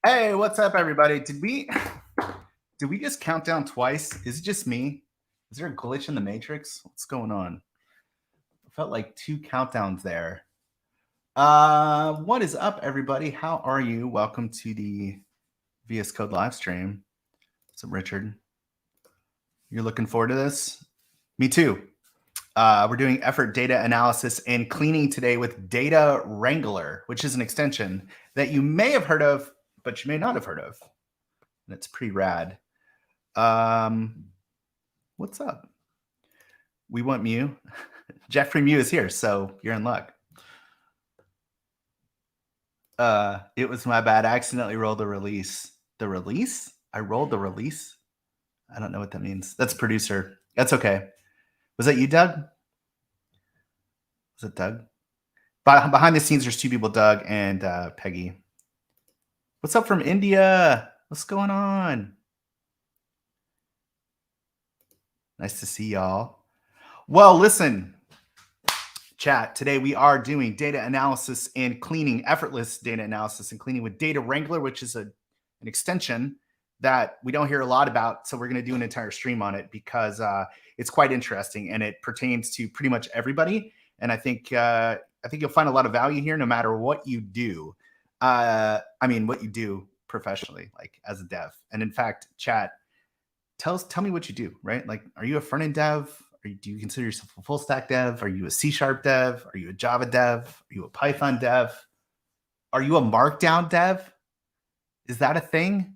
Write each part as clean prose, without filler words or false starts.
Hey, what's up, everybody? Did we just count down twice? Is it just me? Is there a glitch in the matrix? What's going on? I felt like 2 countdowns there. What is up, everybody? How are you? Welcome to the VS Code live stream. What's up, Richard? You're looking forward to this? Me too. We're doing effort data analysis and cleaning today with Data Wrangler, which is an extension that you may have heard of, but you may not have heard of. And it's pretty rad. What's up? We want Mew. Jeffrey Mew is here, so you're in luck. It was my bad. I accidentally rolled the release. The release? I rolled the release? I don't know what that means. That's producer. That's okay. Was that you, Doug? Was it Doug? Behind the scenes, there's 2 people, Doug and Peggy. What's up from India? What's going on? Nice to see y'all. Well, listen, chat. Today we are doing data analysis and cleaning, effortless data analysis and cleaning with Data Wrangler, which is an extension that we don't hear a lot about. So we're going to do an entire stream on it because it's quite interesting and it pertains to pretty much everybody. And I think you'll find a lot of value here, no matter what you do. What you do professionally, like as a dev. And in fact, chat, tell me what you do, right? Like, are you a front-end dev? Do you consider yourself a full stack dev? Are you a C# dev? Are you a Java dev? Are you a Python dev? Are you a Markdown dev? Is that a thing?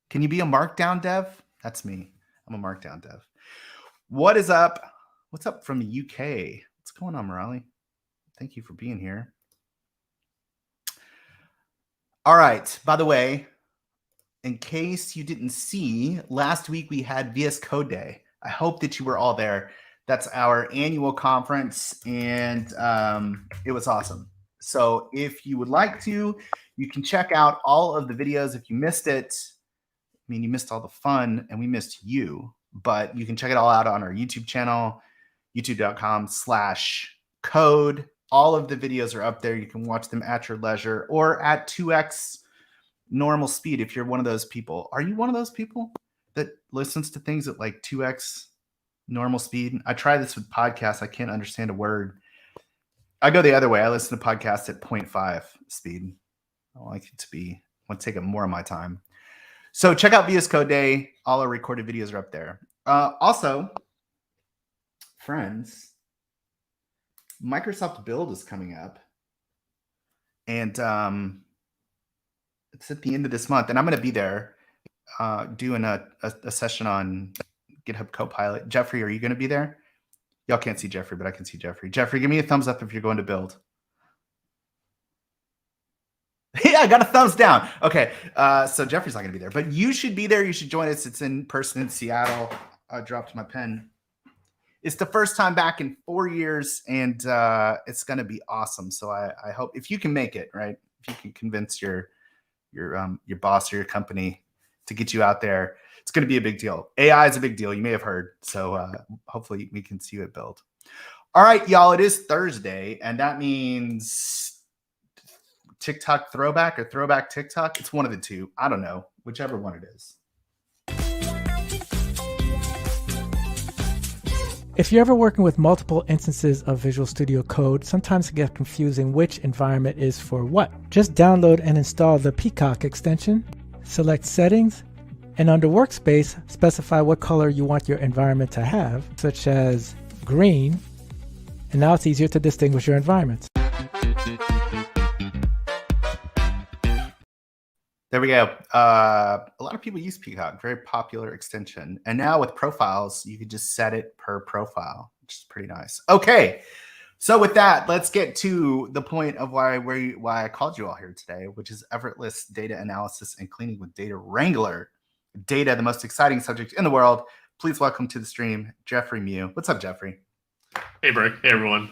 Can you be a Markdown dev? That's me. I'm a Markdown dev. What is up? What's up from the UK? What's going on, Morali? Thank you for being here. All right. By the way, in case you didn't see, last week we had VS Code Day. I hope that you were all there. That's our annual conference, and it was awesome. So if you would like to, you can check out all of the videos. If you missed it, I mean, you missed all the fun, and we missed you. But you can check it all out on our YouTube channel, youtube.com/code. All of the videos are up there. You can watch them at your leisure or at 2x normal speed if you're one of those people. Are you one of those people that listens to things at like 2x normal speed? I try this with podcasts. I can't understand a word. I go the other way. I listen to podcasts at 0.5 speed. I like it to be, I want to take up more of my time. So check out VS Code Day. All our recorded videos are up there. Also, friends, Microsoft Build is coming up, and it's at the end of this month, and I'm going to be there doing a session on GitHub Copilot. Jeffrey, are you going to be there? Y'all can't see Jeffrey, but I can see Jeffrey. Jeffrey, give me a thumbs up if you're going to Build. Yeah, I got a thumbs down. Okay, so Jeffrey's not going to be there, but you should be there. You should join us. It's in person in Seattle. I dropped my pen. It's the first time back in 4 years, and it's going to be awesome. So I hope if you can make it, right? If you can convince your boss or your company to get you out there, it's going to be a big deal. AI is a big deal. You may have heard. So hopefully we can see you at Build. All right, y'all. It is Thursday, and that means TikTok Throwback or Throwback TikTok. It's one of the two. I don't know, whichever one it is. If you're ever working with multiple instances of Visual Studio Code, sometimes it gets confusing which environment is for what. Just download and install the Peacock extension, select Settings, and under Workspace, specify what color you want your environment to have, such as green, and now it's easier to distinguish your environments. There we go. A lot of people use Peacock, very popular extension. And now with profiles, you can just set it per profile, which is pretty nice. Okay, so with that, let's get to the point of why I called you all here today, which is effortless data analysis and cleaning with Data Wrangler. Data, the most exciting subject in the world. Please welcome to the stream, Jeffrey Mew. What's up, Jeffrey? Hey, Brick. Hey, everyone.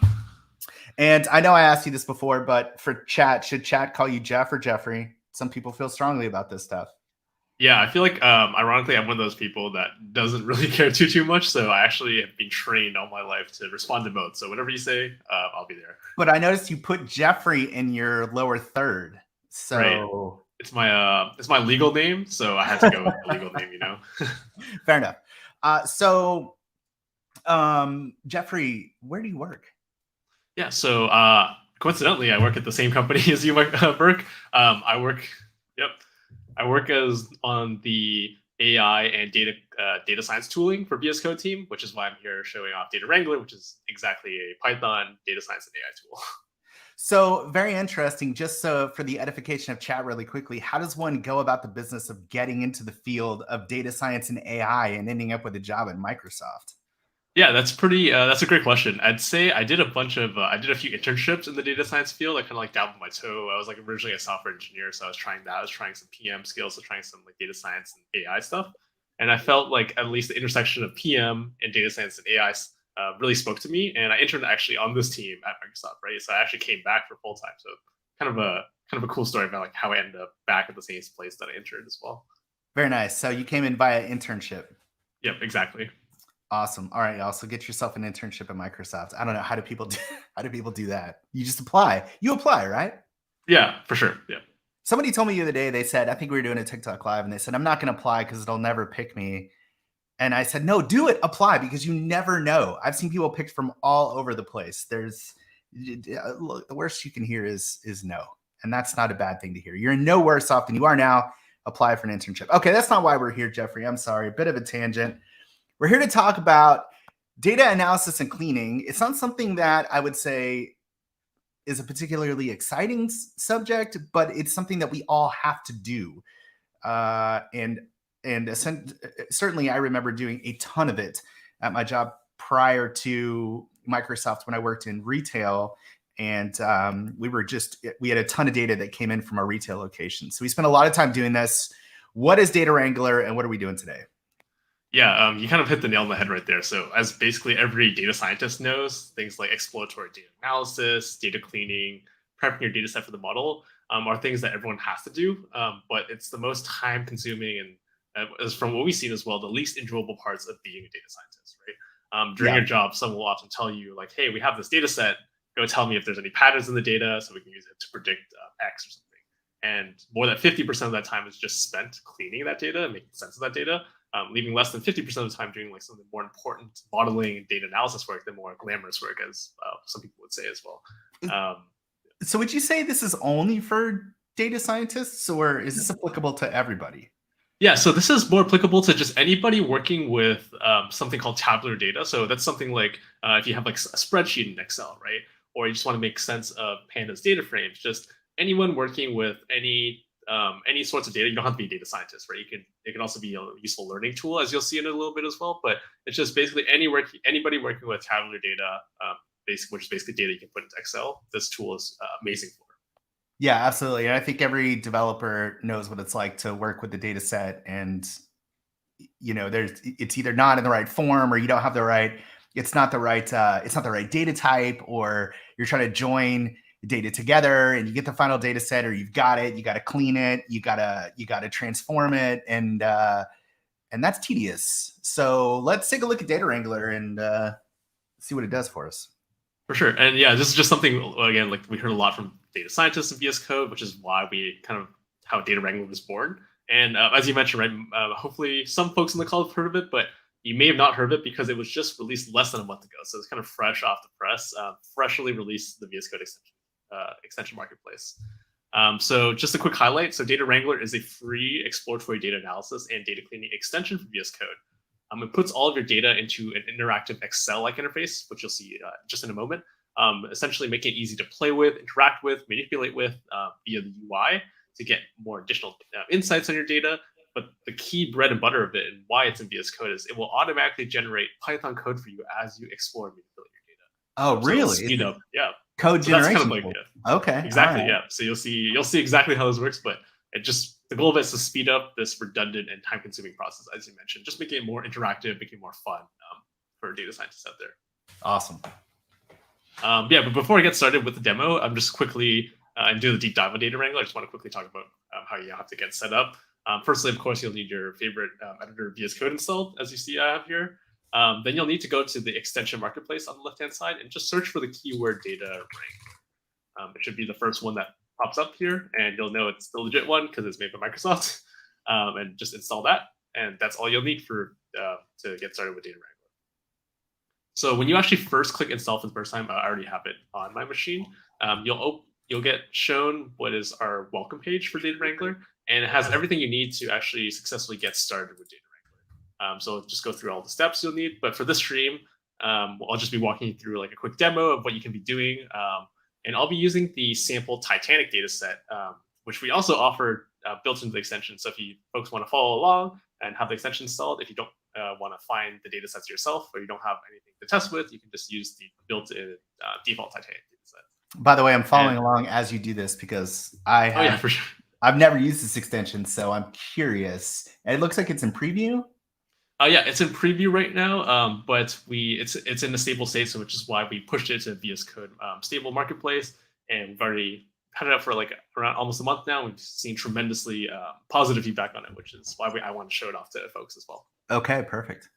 And I know I asked you this before, but for chat, should chat call you Jeff or Jeffrey? Some people feel strongly about this stuff. Yeah, I feel like ironically, I'm one of those people that doesn't really care too much. So I actually have been trained all my life to respond to both. So whatever you say, I'll be there. But I noticed you put Jeffrey in your lower third. Right. So It's my legal name, so I had to go with the legal name. fair enough. Jeffrey, where do you work? Yeah. So coincidentally, I work at the same company as you, Burke. I work. Yep. I work as on the AI and data science tooling for VS Code team, which is why I'm here showing off Data Wrangler, which is exactly a Python data science and AI tool. So very interesting. Just so for the edification of chat really quickly, how does one go about the business of getting into the field of data science and AI and ending up with a job at Microsoft? Yeah, that's a great question. I'd say I did a few internships in the data science field. I kind of like dabbled my toe. I was like originally a software engineer, so I was trying that. I was trying some PM skills, so trying some like data science and AI stuff. And I felt like at least the intersection of PM and data science and AI really spoke to me. And I interned actually on this team at Microsoft, right? So I actually came back for full time. So kind of a cool story about like how I ended up back at the same place that I interned as well. Very nice. So you came in via internship. Yep, exactly. Awesome. All right, y'all. So get yourself an internship at Microsoft. I don't know, how do people do that? You just apply. You apply, right? Yeah, for sure. Yeah. Somebody told me the other day, they said, I think we were doing a TikTok live, and they said, I'm not going to apply because it'll never pick me. And I said, no, do it. Apply, because you never know. I've seen people picked from all over the place. Look, the worst you can hear is no. And that's not a bad thing to hear. You're no worse off than you are now. Apply for an internship. Okay, that's not why we're here, Jeffrey. I'm sorry. A bit of a tangent. We're here to talk about data analysis and cleaning. It's not something that I would say is a particularly exciting subject, but it's something that we all have to do. And certainly I remember doing a ton of it at my job prior to Microsoft when I worked in retail. And we had a ton of data that came in from our retail locations. So we spent a lot of time doing this. What is Data Wrangler and what are we doing today? Yeah, you kind of hit the nail on the head right there. So as basically every data scientist knows, things like exploratory data analysis, data cleaning, prepping your data set for the model are things that everyone has to do. But it's the most time consuming and as from what we've seen as well, the least enjoyable parts of being a data scientist, right? During your job, someone will often tell you like, hey, we have this data set, go tell me if there's any patterns in the data so we can use it to predict X or something. And more than 50% of that time is just spent cleaning that data and making sense of that data. Leaving less than 50% of the time doing like some of the more important modeling and data analysis work, the more glamorous work, as some people would say as well. So would you say this is only for data scientists, or is this applicable to everybody? Yeah, so this is more applicable to just anybody working with something called tabular data. So that's something like if you have like a spreadsheet in Excel, right? Or you just want to make sense of Pandas data frames, just anyone working with any sorts of data. You don't have to be a data scientist, right? It can also be a useful learning tool, as you'll see in a little bit as well. But it's just basically anybody working with tabular data, which is basically data you can put into Excel. This tool is amazing for. Yeah, absolutely. And I think every developer knows what it's like to work with the data set, and it's either not in the right form, or you don't have it's not the right data type, or you're trying to join data together and you get the final data set, or you got to clean it, you got to transform it, and that's tedious. So let's take a look at Data Wrangler and see what it does for us. For sure. And yeah, this is just something, again, like we heard a lot from data scientists in VS Code, which is why how Data Wrangler was born. And as you mentioned, right, hopefully some folks in the call have heard of it, but you may have not heard of it because it was just released less than a month ago. So it's kind of fresh off the press, freshly released the VS Code extension marketplace. So just a quick highlight. So Data Wrangler is a free exploratory data analysis and data cleaning extension for VS Code. It puts all of your data into an interactive Excel-like interface, which you'll see just in a moment, essentially making it easy to play with, interact with, manipulate with via the UI to get more additional insights on your data. But the key bread and butter of it and why it's in VS Code is it will automatically generate Python code for you as you explore and manipulate your data. Oh, really? Yeah. Code generation. That's kind of like, okay. Exactly. Right. Yeah. So you'll see exactly how this works, but the goal of it is to speed up this redundant and time-consuming process, as you mentioned, just making it more interactive, making it more fun for data scientists out there. Awesome. Yeah, but before I get started with the demo, I'm just quickly and do the deep dive on Data Wrangler. I just want to quickly talk about how you have to get set up. Firstly, of course, you'll need your favorite editor VS Code installed, as you see I have here. Then you'll need to go to the extension marketplace on the left-hand side and just search for the keyword data Wrangler. It should be the first one that pops up here, and you'll know it's the legit one because it's made by Microsoft. And just install that, and that's all you'll need for to get started with Data Wrangler. So when you actually first click install for the first time, I already have it on my machine. You'll get shown what is our welcome page for Data Wrangler, and it has everything you need to actually successfully get started with Data Wrangler. So just go through all the steps you'll need. But for this stream, I'll just be walking you through like a quick demo of what you can be doing. And I'll be using the sample Titanic data set, which we also offer built into the extension. So if you folks want to follow along and have the extension installed, if you don't want to find the data sets yourself or you don't have anything to test with, you can just use the built-in default Titanic data set. By the way, I'm following along as you do this because For sure. I've never used this extension, so I'm curious. And it looks like it's in preview. Yeah, it's in preview right now, but it's in a stable state, so which is why we pushed it to VS Code stable marketplace, and we've already had it up for like around almost a month now. We've seen tremendously positive feedback on it, which is why I want to show it off to folks as well. Okay, perfect.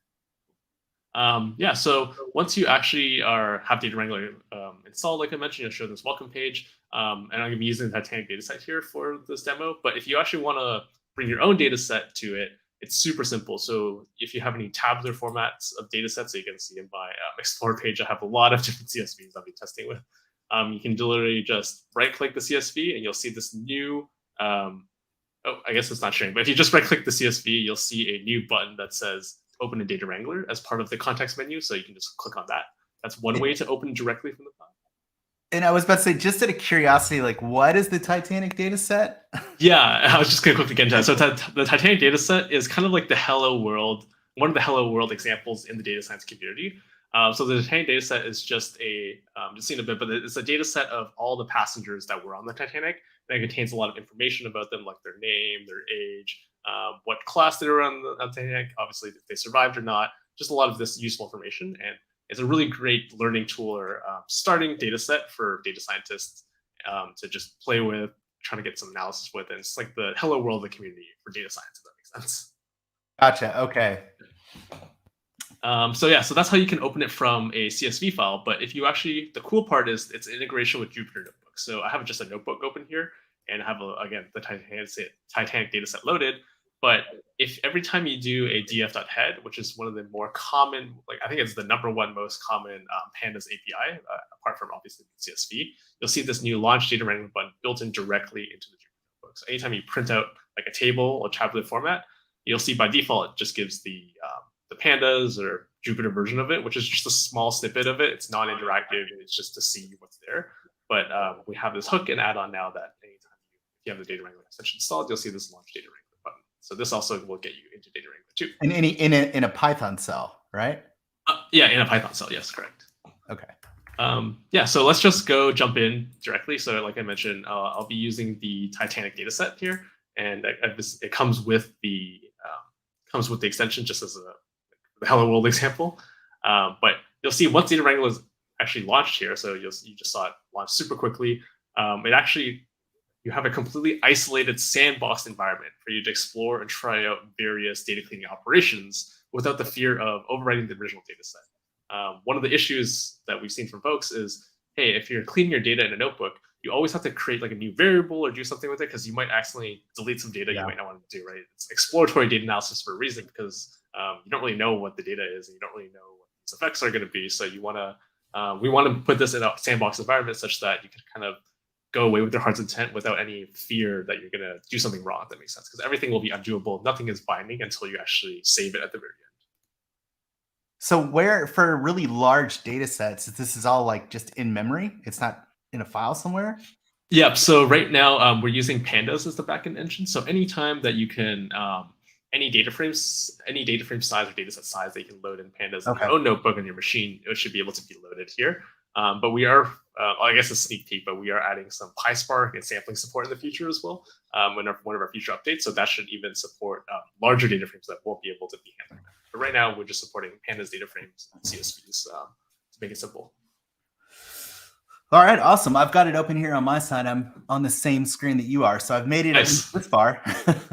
Yeah, so once you actually have Data Wrangler installed, like I mentioned, you'll show this welcome page, and I'm going to be using the Titanic data set here for this demo. But if you actually want to bring your own data set to it, it's super simple. So if you have any tabular formats of data sets, so you can see in my Explorer page, I have a lot of different CSVs I'll be testing with. You can literally just right-click the CSV, and you'll see this new, I guess it's not sharing, but if you just right-click the CSV, you'll see a new button that says Open in Data Wrangler as part of the context menu. So you can just click on that. That's one way to open directly from the file. And I was about to say, just out of curiosity, like, what is the Titanic data set? Yeah, I was just going to quickly get into that. So the Titanic data set is kind of like the Hello World, one of the Hello World examples in the data science community. So the Titanic data set is just just seen a bit, but it's a data set of all the passengers that were on the Titanic. And it contains a lot of information about them, like their name, their age, what class they were on the Titanic, obviously if they survived or not, just a lot of this useful information. And it's a really great learning tool or starting data set for data scientists to just play with, trying to get some analysis with. And it's like the Hello World of the community for data science, if that makes sense. Gotcha. Okay. So that's how you can open it from a CSV file. But if you actually, the cool part is its integration with Jupyter Notebooks. So I have just a notebook open here, and I have again the Titanic data set loaded. But if every time you do a df.head, which is one of the more common, like I think it's the #1 most common Pandas API, apart from obviously CSV, you'll see this new launch data wrangler button built in directly into the Jupyter Notebook. So anytime you print out like a table or tabular format, you'll see by default it just gives the Pandas or Jupyter version of it, which is just a small snippet of it. It's non-interactive. It's just to see what's there. But we have this hook and add-on now that anytime you have the Data Wrangler extension installed, you'll see this launch Data Wrangler button. So this also will get you into Data Wrangler too. And in a Python cell, right? Yeah, in a Python cell. Yes, correct. Okay. Yeah, so let's just jump in directly. So like I mentioned, I'll be using the Titanic data set here, and it comes with the extension just as the Hello World example. But you'll see once Data Wrangler is actually launched here, so you just saw it launch super quickly. You have a completely isolated sandbox environment for you to explore and try out various data cleaning operations without the fear of overwriting the original data set. One of the issues that we've seen from folks is, hey, if you're cleaning your data in a notebook, you always have to create like a new variable or do something with it because you might accidentally delete some data you might not want to do, right? It's exploratory data analysis for a reason because you don't really know what the data is and you don't really know what these effects are going to be. So we want to put this in a sandbox environment such that you can kind of go away with your heart's intent without any fear that you're going to do something wrong, if that makes sense. Because everything will be undoable. Nothing is binding until you actually save it at the very end. So where for really large data sets, this is all like just in memory? It's not in a file somewhere? Yeah, so right now we're using Pandas as the backend engine. So anytime that you can, any data frame size or dataset size that you can load in Pandas in your own notebook on your machine, it should be able to be loaded here. But we are, I guess a sneak peek, but we are adding some PySpark and sampling support in the future as well in one of our future updates. So that should even support larger data frames that won't be able to be handled. But right now, we're just supporting Pandas data frames and CSVs to make it simple. All right, awesome. I've got it open here on my side. I'm on the same screen that you are, so I've made it at least this far.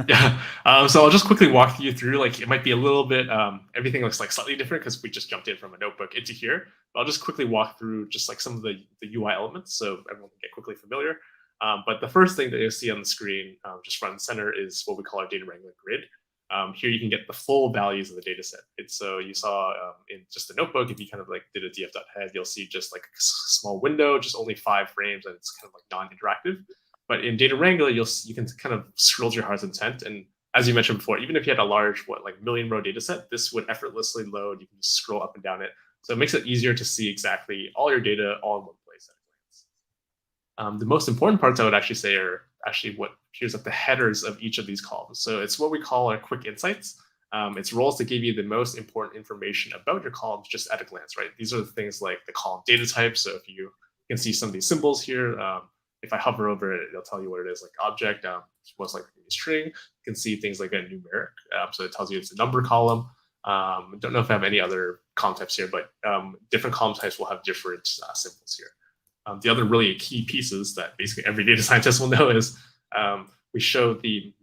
Yeah. So I'll just quickly walk you through. Like, it might be a little bit. Everything looks like slightly different because we just jumped in from a notebook into here. But I'll just quickly walk through just like some of the UI elements so everyone can get quickly familiar. But the first thing that you'll see on the screen, just front and center, is what we call our data wrangler grid. Here you can get the full values of the data set. So you saw in just the notebook, if you kind of like did a df.head, you'll see just like a small window, just only 5 frames, and it's kind of like non-interactive. But in Data Wrangler, you can kind of scroll to your heart's intent. And as you mentioned before, even if you had a large, million row data set, this would effortlessly load. You can just scroll up and down it. So it makes it easier to see exactly all your data all in one place at a glance. The most important parts I would actually say are actually what appears at the headers of each of these columns. So it's what we call our quick insights. It's roles that give you the most important information about your columns just at a glance, right? These are the things like the column data type. So if you can see some of these symbols here, if I hover over it, it'll tell you what it is, like object, most likely a string. You can see things like a numeric. So it tells you it's a number column. I don't know if I have any other column types here, but different column types will have different symbols here. The other really key pieces that basically every data scientist will know is we show the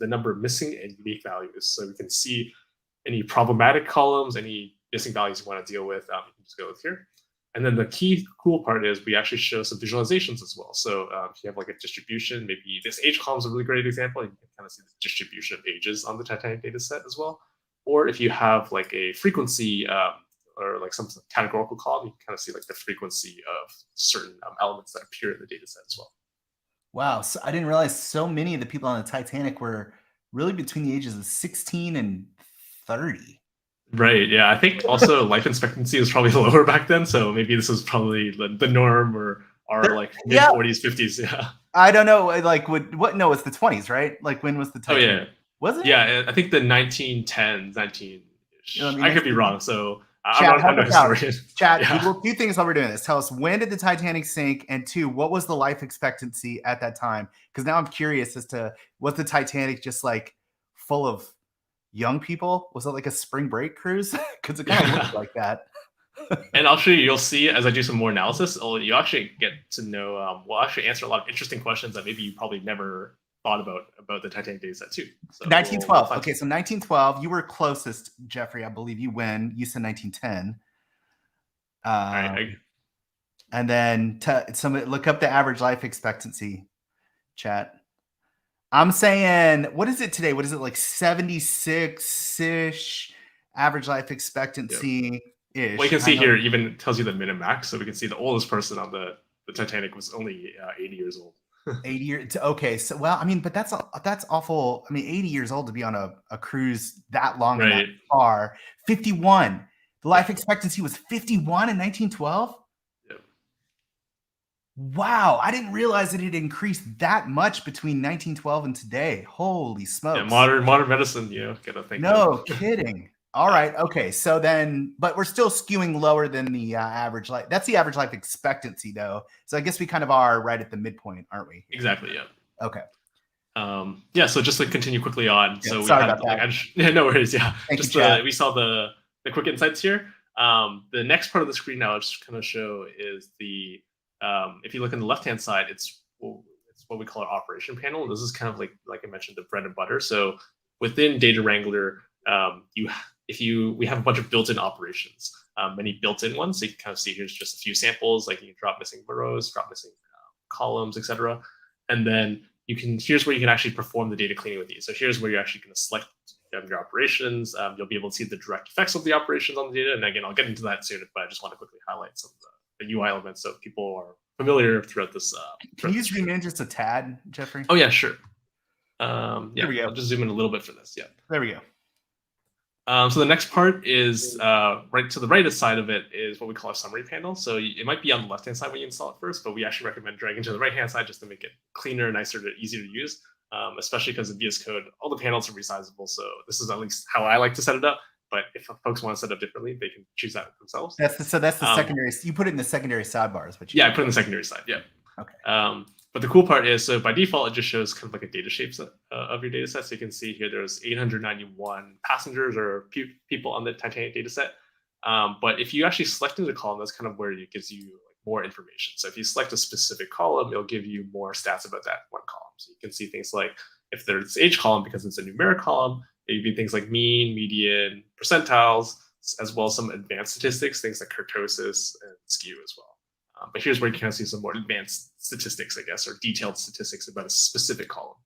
number of missing and unique values. So we can see any problematic columns, any missing values you want to deal with, you can just go with here. And then the key cool part is we actually show some visualizations as well. So if you have like a distribution, maybe this age column is a really great example. You can kind of see the distribution of ages on the Titanic data set as well. Or if you have like a frequency or like some categorical column, you can kind of see like the frequency of certain elements that appear in the data set as well. Wow. So I didn't realize so many of the people on the Titanic were really between the ages of 16 and 30. Right. Yeah. I think also life expectancy was probably lower back then. So maybe this was probably the norm or like mid 40s, 50s. Yeah. I don't know. Like no, it's the 20s, right? Like when was the Titanic? Oh, yeah. Was it? Yeah. I think the 1910s, 19. I could be wrong. So Chat, I'm not a historian. Chat, Yeah. Google 2 things while we're doing this. Tell us, when did the Titanic sink? And 2, what was the life expectancy at that time? Because now I'm curious as to, was the Titanic just like full of young people? Was it like a spring break cruise? Because it kind of looked like that. And actually, you'll see as I do some more analysis, you actually get to know, we'll actually answer a lot of interesting questions that maybe you probably never thought about the Titanic data set too. So 1912. Okay, so 1912, you were closest, Jeffrey. I believe you win. You said 1910. All right. And then look up the average life expectancy, chat. I'm saying, what is it today? What is it, like 76-ish average life expectancy-ish? Well, you can see here, even tells you the min and max. So we can see the oldest person on the Titanic was only 80 years old. 80 years. Okay. So, well, I mean, but that's awful. I mean, 80 years old to be on a cruise that long and that far. 51. The life expectancy was 51 in 1912. Yep. Wow. I didn't realize it had increased that much between 1912 and today. Holy smokes. Yeah, modern medicine, gotta think. No kidding. All right. Okay. So then, but we're still skewing lower than the average life. That's the average life expectancy, though. So I guess we kind of are right at the midpoint, aren't we? Exactly. Yeah. Okay. Yeah. So just to continue quickly on. Yeah, so we sorry had about that. no worries. Yeah. Thank you, we saw the quick insights here. The next part of the screen now, I'll just kind of show is the if you look on the left hand side, it's what we call our operation panel. This is kind of like I mentioned, the bread and butter. So within Data Wrangler, we have a bunch of built-in operations, many built-in ones. So you can kind of see here's just a few samples, like you can drop missing rows, drop missing columns, etc. And then here's where you can actually perform the data cleaning with these. So here's where you're actually going to select your operations. You'll be able to see the direct effects of the operations on the data. And again, I'll get into that soon, but I just want to quickly highlight some of the UI elements so people are familiar throughout this. Can you zoom in just a tad, Jeffrey? Oh yeah, sure. There we go. I'll just zoom in a little bit for this. Yeah. There we go. So the next part is right to the right side of it is what we call a summary panel. So it might be on the left-hand side when you install it first, but we actually recommend dragging to the right-hand side just to make it cleaner, nicer, easier to use, especially because in VS Code, all the panels are resizable. So this is at least how I like to set it up. But if folks want to set it up differently, they can choose that themselves. That's the secondary. You put it in the secondary sidebars, but I put it in the secondary side. Yeah. Okay. But the cool part is, so by default, it just shows kind of like a data shape of your data set. So you can see here there's 891 passengers or people on the Titanic data set. But if you actually select into the column, that's kind of where it gives you like more information. So if you select a specific column, it'll give you more stats about that one column. So you can see things like if there's H column, because it's a numeric column, it'd be things like mean, median, percentiles, as well as some advanced statistics, things like kurtosis and skew as well. But here's where you can see some more advanced statistics, I guess, or detailed statistics about a specific column.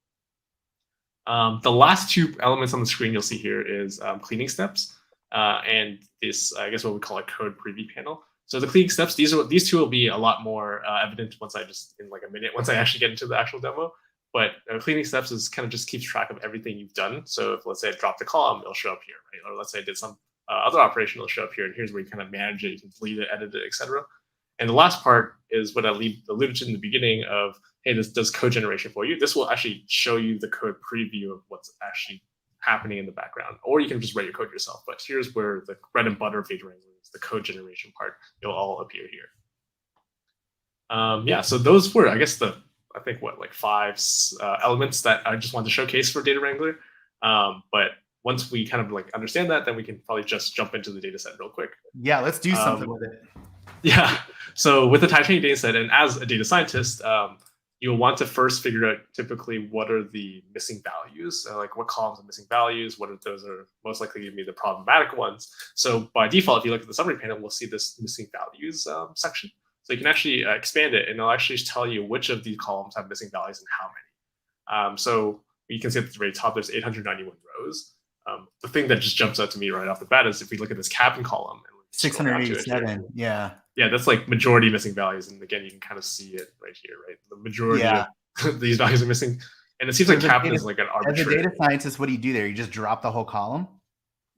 The last two elements on the screen you'll see here is cleaning steps and this, I guess, what we call a code preview panel. So the cleaning steps, these two will be a lot more evident once in like a minute, once I actually get into the actual demo. But cleaning steps is kind of just keeps track of everything you've done. So if, let's say, I dropped a column, it'll show up here, right? Or let's say I did some other operation, it'll show up here. And here's where you kind of manage it. You can delete it, edit it, etc. And the last part is what I alluded to in the beginning of, hey, this does code generation for you. This will actually show you the code preview of what's actually happening in the background. Or you can just write your code yourself. But here's where the bread and butter of data wrangling is, the code generation part. It'll all appear here. Yeah, so those were, I guess, like 5 elements that I just wanted to showcase for Data Wrangler. But once we kind of like understand that, then we can probably just jump into the data set real quick. Yeah, let's do something with it. Yeah, so with the type training data set, and as a data scientist, you'll want to first figure out typically what are the missing values, like what columns are missing values, what are those are most likely to be the problematic ones. So by default, if you look at the summary panel, we'll see this missing values section. So you can actually expand it, and it'll actually tell you which of these columns have missing values and how many. So you can see at the very top, there's 891 rows. The thing that just jumps out to me right off the bat is if we look at this cabin column, and 687. Yeah. Yeah, that's like majority missing values. And again, you can kind of see it right here, right? The majority of these values are missing. And it seems like cabin is like an arbitrary. As a data scientist, what do you do there? You just drop the whole column?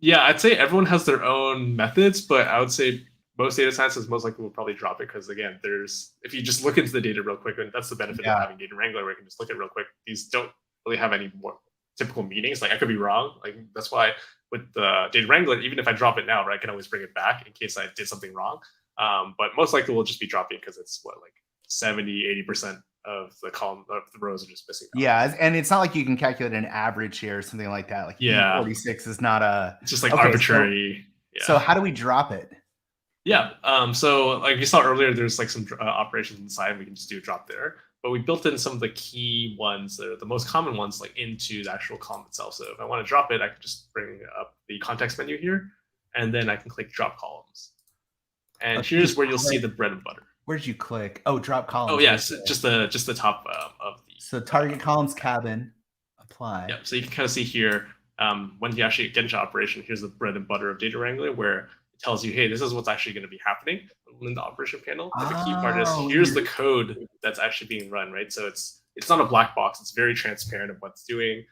Yeah, I'd say everyone has their own methods, but I would say most data scientists most likely will probably drop it because, again, if you just look into the data real quick, and that's the benefit of having Data Wrangler, where you can just look at it real quick. These don't really have any more typical meanings. Like I could be wrong. Like that's why with the Data Wrangler, even if I drop it now, right, I can always bring it back in case I did something wrong. But most likely we'll just be dropping because it's what, like 70, 80% of the column of the rows are just missing. Yeah, and it's not like you can calculate an average here or something like that. Like 46 is not a. It's just like arbitrary. So how do we drop it? Yeah. So like you saw earlier, there's like some operations inside. We can just do a drop there. But we built in some of the key ones that are the most common ones, like into the actual column itself. So if I want to drop it, I can just bring up the context menu here, and then I can click drop columns. And here's where you'll see the bread and butter. Where did you click? Oh, drop columns. Oh, yes, just the top of the. So target columns cabin, apply. Yeah, so you can kind of see here when you actually get into operation. Here's the bread and butter of Data Wrangler, where it tells you, hey, this is what's actually going to be happening in the operation panel. But the key part is here's the code that's actually being run, right? So it's not a black box. It's very transparent of what's doing.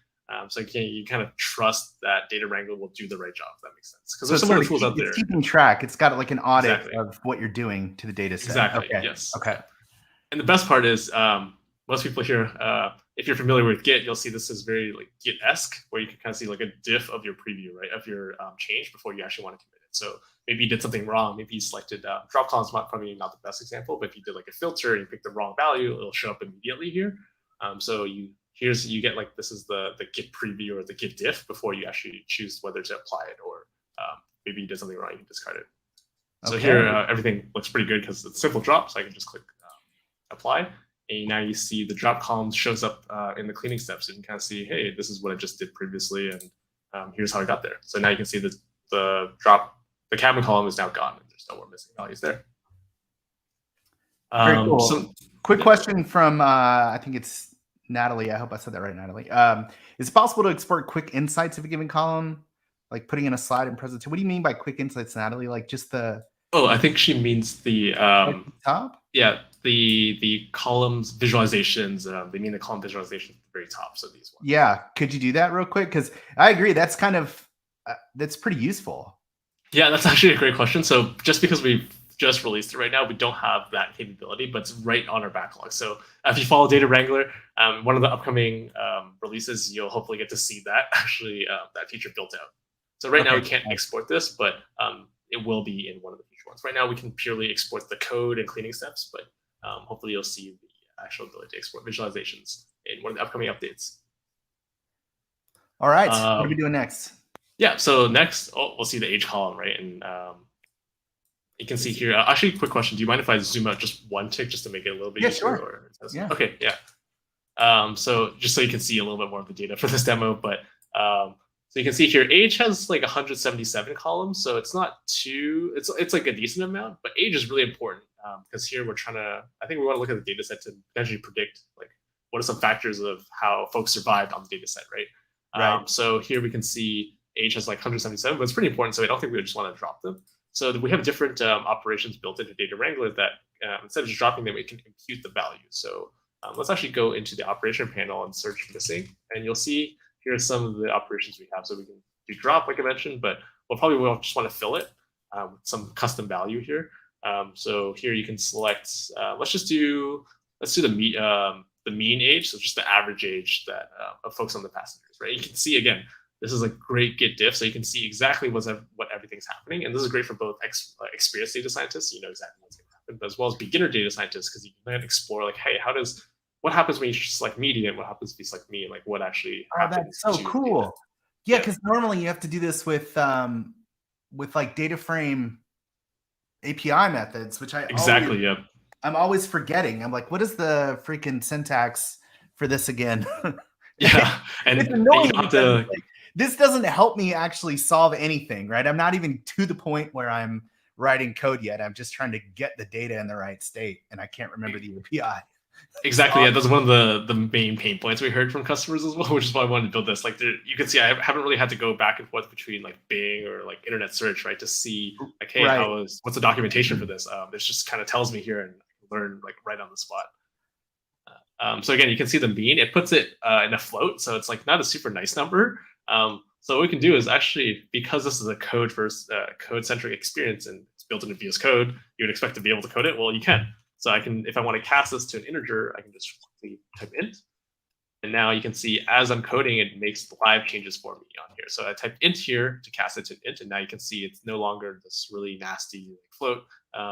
So you kind of trust that Data Wrangler will do the right job, if that makes sense. Because there's some other tools out there. It's keeping track. It's got like an audit of what you're doing to the data set. Exactly, okay. Yes. Okay. And the best part is most people here, if you're familiar with Git, you'll see this is very like Git-esque, where you can kind of see like a diff of your preview, right, of your change before you actually want to commit it. So maybe you did something wrong. Maybe you selected drop columns, probably not the best example, but if you did like a filter and you picked the wrong value, it'll show up immediately here. So you get like, this is the Git preview or the Git diff before you actually choose whether to apply it, or maybe you did something wrong, you can discard it. So here, everything looks pretty good because it's a simple drop. So I can just click apply. And now you see the drop column shows up in the cleaning steps. You can kind of see, hey, this is what I just did previously, and here's how I got there. So now you can see the cabin column is now gone, and there's no more missing values there. Very cool. So, quick question from I think it's Natalie. I hope I said that right, Natalie. Is it possible to export quick insights of a given column, like putting in a slide and presentation? What do you mean by quick insights, Natalie? Like just the. Oh, I think she means the top. Yeah, the columns visualizations. They mean the column visualizations at the very top. So these ones. Yeah, could you do that real quick? Because I agree, that's kind of that's pretty useful. Yeah, that's actually a great question. So just because we've just released it right now, we don't have that capability, but it's right on our backlog. So if you follow Data Wrangler, one of the upcoming releases, you'll hopefully get to see that actually that feature built out. So right now we can't export this, but it will be in one of the future ones. Right now we can purely export the code and cleaning steps, but hopefully you'll see the actual ability to export visualizations in one of the upcoming updates. All right, what are we doing next? Yeah, so next we'll see the age column, right? And You can see here. Actually, quick question: do you mind if I zoom out just one tick just to make it a little bit easier? Sure. Or Yeah. Okay, yeah. So just so you can see a little bit more of the data for this demo, but so you can see here, age has like 177 columns, so it's not too. It's like a decent amount, but age is really important because here we're trying to. I think we want to look at the data set to potentially predict like what are some factors of how folks survived on the data set, right? Right. So here we can see age has like 177, but it's pretty important, so I don't think we would just want to drop them. So we have different operations built into Data Wrangler that instead of just dropping them, we can compute the value. So let's actually go into the operation panel and search missing, and you'll see here are some of the operations we have. So we can do drop, like I mentioned, but we'll probably just want to fill it with some custom value here. So here you can select. Let's do the mean age, so just the average age that of folks on the passengers, right? You can see again. This is a great Git diff, so you can see exactly what everything's happening, and this is great for both experienced data scientists, you know exactly what's going to happen, but as well as beginner data scientists, because you can explore like, hey, what happens when you select median? What happens if you select mean? Like, what actually happens? That's so cool. Yeah, because normally you have to do this with like data frame API methods, which I'm always forgetting. I'm like, what is the freaking syntax for this again? Yeah, and it's annoying. This doesn't help me actually solve anything, right? I'm not even to the point where I'm writing code yet. I'm just trying to get the data in the right state, and I can't remember the API. Exactly. Yeah, that's one of the main pain points we heard from customers as well, which is why I wanted to build this. Like, you can see I haven't really had to go back and forth between like Bing or like internet search, right, to see like, hey, what's the documentation for this? It just kind of tells me here and I can learn like right on the spot. So again, you can see the mean. It puts it in a float, so it's like not a super nice number. So what we can do is actually, because this is a code-centric experience and it's built into VS Code, you would expect to be able to code it. Well, you can. So I can, if I want to cast this to an integer, I can just quickly type int. And now you can see as I'm coding, it makes live changes for me on here. So I typed int here to cast it to int, and now you can see it's no longer this really nasty float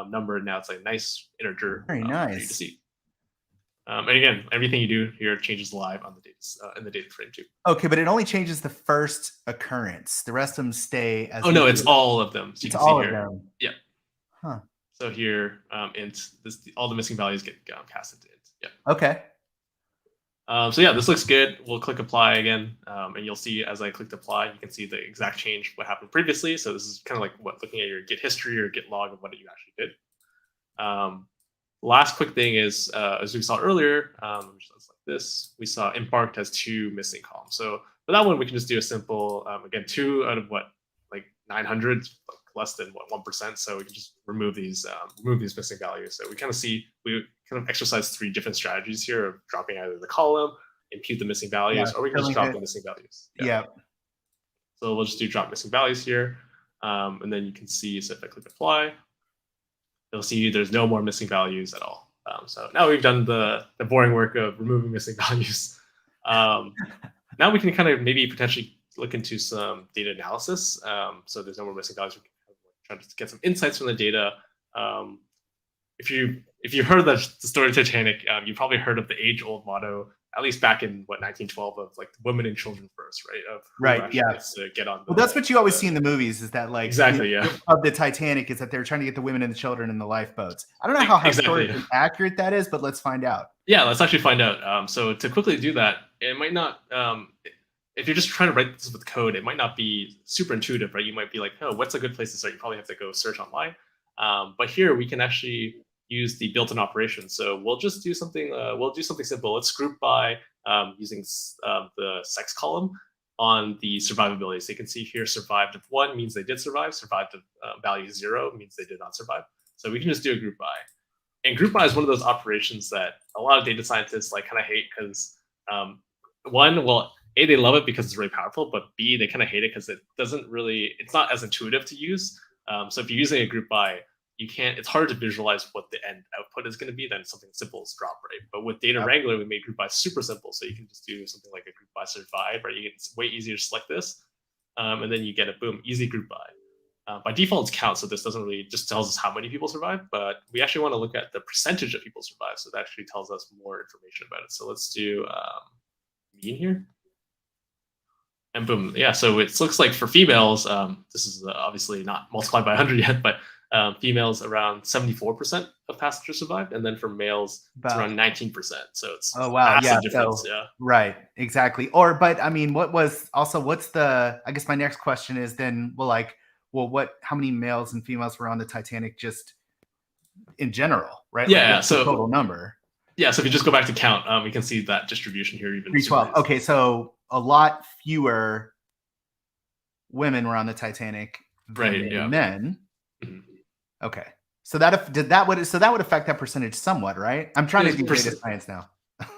number. Now it's like a nice integer. Very nice. For you to see. And again, everything you do here changes live on the data in the data frame too. Okay, but it only changes the first occurrence. The rest of them stay as. Oh no, it's all of them. So you it's can all see of here. them. Yeah. Huh. So here, int, all the missing values get casted to int. Yeah. Okay. So yeah, this looks good. We'll click apply again, and you'll see as I clicked apply, you can see the exact change what happened previously. So this is kind of like looking at your Git history or Git log of what you actually did. Last quick thing is, as we saw earlier, just like this, we saw embarked has 2 missing columns. So for that one, we can just do a simple, again, 2 out of like 900, like less than 1%. So we can just remove these missing values. So we kind of exercise 3 different strategies here of dropping either the column, impute the missing values, or we can just drop the missing values. Yeah. So we'll just do drop missing values here. And then you can see, so if I click apply, you'll see there's no more missing values at all. So now we've done the boring work of removing missing values. Now we can kind of maybe potentially look into some data analysis. So there's no more missing values. We can try to get some insights from the data. If you've heard the story of Titanic, you probably heard of the age-old motto, at least back in 1912, of like women and children first, right? To get on. Well, that's what you always see in the movies, is that like exactly of the Titanic is that they're trying to get the women and the children in the lifeboats. I don't know how historically accurate that is, but let's find out. Yeah, let's actually find out. So to quickly do that, it might not. If you're just trying to write this with code, it might not be super intuitive, right? You might be like, oh, what's a good place to start? You probably have to go search online. But here we can actually use the built-in operation. So we'll just do something. We'll do something simple. Let's group by using the sex column on the survivability. So you can see here, survived of 1 means they did survive. Survived of value 0 means they did not survive. So we can just do a group by. And group by is one of those operations that a lot of data scientists like kind of hate because one, well, A, they love it because it's really powerful, but B, they kind of hate it because it's not as intuitive to use. So if you're using a group by, it's harder to visualize what the end output is going to be than something simple as drop, right? But with Data Wrangler, we made group by super simple. So you can just do something like a group by survive, right? It's way easier to select this. And then you get a boom, easy group by. By default, it's count. So this doesn't really just tells us how many people survive, but we actually want to look at the percentage of people survive. So that actually tells us more information about it. So let's do mean here. And boom, yeah. So it looks like for females, this is obviously not multiplied by 100 yet, but Females, around 74% of passengers survived, and then for males, it's About. around 19%. So it's Oh wow, massive yeah. difference. So Yeah. right, exactly. Or, but I mean, what's the? I guess my next question is then, what? How many males and females were on the Titanic just in general, right? Like, Yeah. what's the So total number? yeah. So if you just go back to count, we can see that distribution here even. 312. Okay, so a lot fewer women were on the Titanic than men. Mm-hmm. Okay, so that would affect that percentage somewhat, right? I'm trying to do data science now.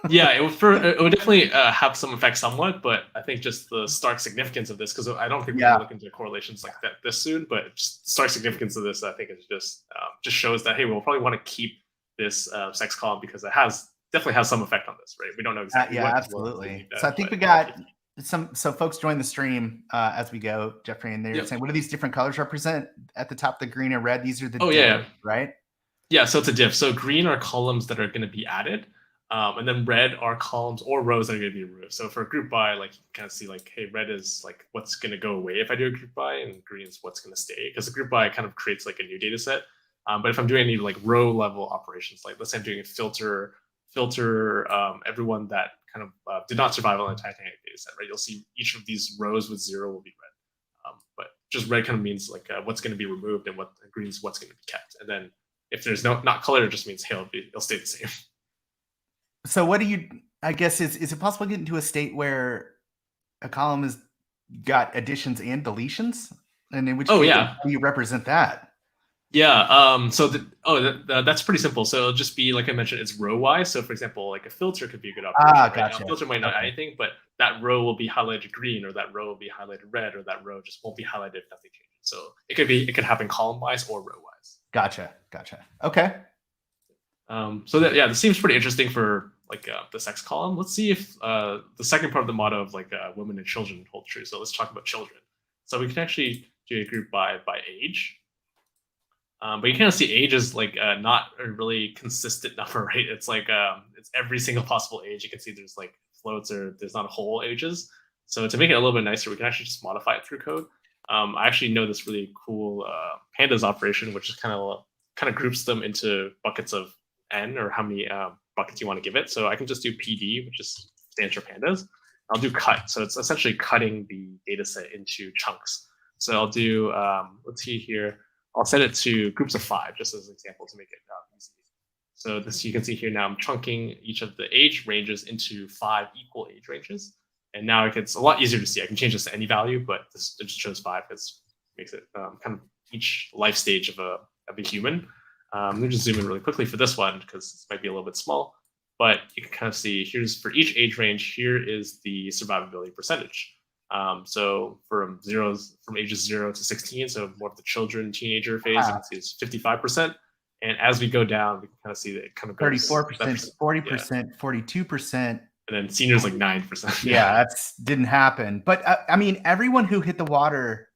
Yeah, it would definitely have some effect somewhat, but I think just the stark significance of this, because I don't think we're going to look into correlations like that this soon, but just stark significance of this, I think, is just shows that, hey, we'll probably want to keep this sex column because it definitely has some effect on this, right? We don't know exactly what. Absolutely. So I think we got so folks join the stream as we go, Jeffrey, and they're saying, what do these different colors represent? At the top, the green and red, these are the diff, right? Yeah, so it's a diff. So green are columns that are going to be added. And then red are columns or rows that are going to be removed. So for a group by, like, you kind of see like, hey, red is like what's going to go away if I do a group by, and green is what's going to stay, because a group by kind of creates like a new data set. But if I'm doing any like row level operations, like let's say I'm doing a filter everyone that kind of did not survive on the Titanic data set, right? You'll see each of these rows with 0 will be red. But just red kind of means like what's going to be removed, and what green is what's going to be kept. And then if there's not color, it just means, hey, it'll stay the same. So what do you, I guess, is it possible to get into a state where a column has got additions and deletions? And in which case, how do you represent that? Yeah, so that's pretty simple. So it'll just be, like I mentioned, it's row-wise. So for example, like a filter could be a good operation. Gotcha. A filter might not add anything, but that row will be highlighted green, or that row will be highlighted red, or that row just won't be highlighted if nothing changes. So it could happen column-wise or row-wise. Gotcha. Okay. So this seems pretty interesting for like the sex column. Let's see if the second part of the motto of like women and children hold true. So let's talk about children. So we can actually do a group by age. But you kind of see age is like not a really consistent number, right? It's like it's every single possible age. You can see there's like floats, or there's not whole ages. So to make it a little bit nicer, we can actually just modify it through code. I actually know this really cool Pandas operation, which is kind of groups them into buckets of n, or how many buckets you want to give it. So I can just do PD, which is stands for pandas. I'll do cut. So it's essentially cutting the data set into chunks. So I'll do, let's see here. I'll set it to groups of 5, just as an example to make it easy. So this, you can see here now I'm chunking each of the age ranges into 5 equal age ranges. And now it gets a lot easier to see. I can change this to any value, but it just shows 5 because it makes it kind of each life stage of a human. Let me just zoom in really quickly for this one, because this might be a little bit small. But you can kind of see, here's for each age range, here is the survivability percentage. So from ages 0 to 16, so more of the children, teenager phase, you can see it's 55%. And as we go down, we can kind of see that it kind of goes 34%, 40%, 42%. And then seniors like 9%. Yeah, that's didn't happen. But I mean, everyone who hit the water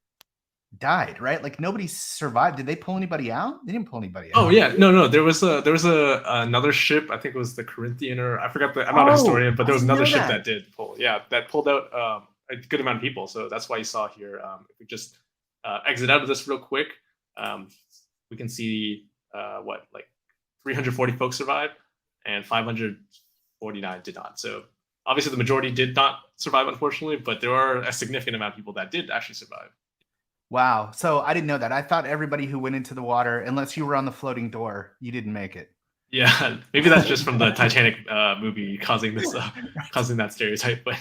died, right? Like nobody survived. Did they pull anybody out? They didn't pull anybody out. Oh yeah, no. There was another ship. I think it was the Corinthian, or I forgot I'm not a historian, but there was another ship that did pull. Yeah, that pulled out a good amount of people. So that's why you saw here. If we just exit out of this real quick, we can see like 340 folks survived, and 549 did not. So obviously the majority did not survive, unfortunately, but there are a significant amount of people that did actually survive. Wow. So I didn't know that. I thought everybody who went into the water, unless you were on the floating door, you didn't make it. Yeah, maybe that's just from the Titanic movie causing that stereotype. But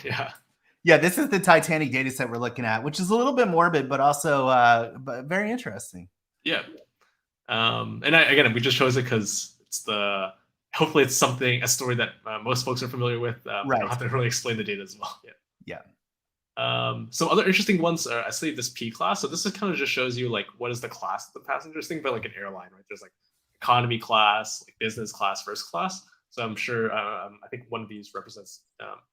yeah, this is the Titanic data set we're looking at, which is a little bit morbid, but also but very interesting. Yeah. And again, we just chose it because it's hopefully it's a story that most folks are familiar with. Right. I don't have to really explain the data as well. Yeah. So other interesting ones are, I see this P class. So this is kind of just shows you like what is the class of the passengers. Think about like an airline, right? There's like economy class, like business class, first class. So I'm sure I think one of these represents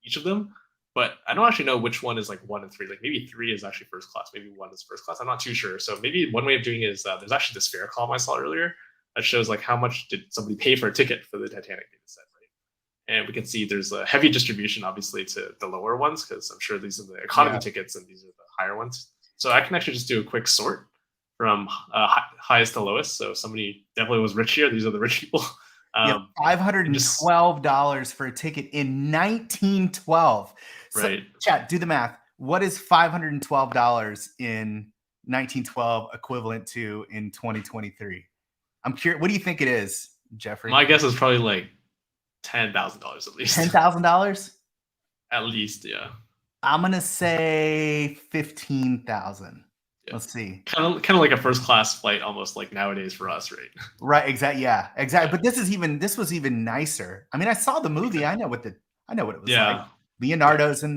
each of them, but I don't actually know which one is like 1 and 3. Like maybe 3 is actually first class, maybe 1 is first class. I'm not too sure. So maybe one way of doing it is there's actually this fare column I saw earlier that shows like how much did somebody pay for a ticket for the Titanic data set. And we can see there's a heavy distribution, obviously, to the lower ones, because I'm sure these are the economy tickets and these are the higher ones. So I can actually just do a quick sort. from highest to lowest. So somebody definitely was rich here. These are the rich people. $512 for a ticket in 1912. So, right. chat, do the math. What is $512 in 1912 equivalent to in 2023? I'm curious. What do you think it is, Jeffrey? My guess is probably like $10,000 at least. $10,000? At least, yeah. I'm gonna say 15,000. Yeah. Let's see. Kind of like a first class flight, almost like nowadays for us, right? Right. Exactly. Yeah. Exactly. But this was even nicer. I mean, I saw the movie. Exactly. I know what it was like. Leonardo's in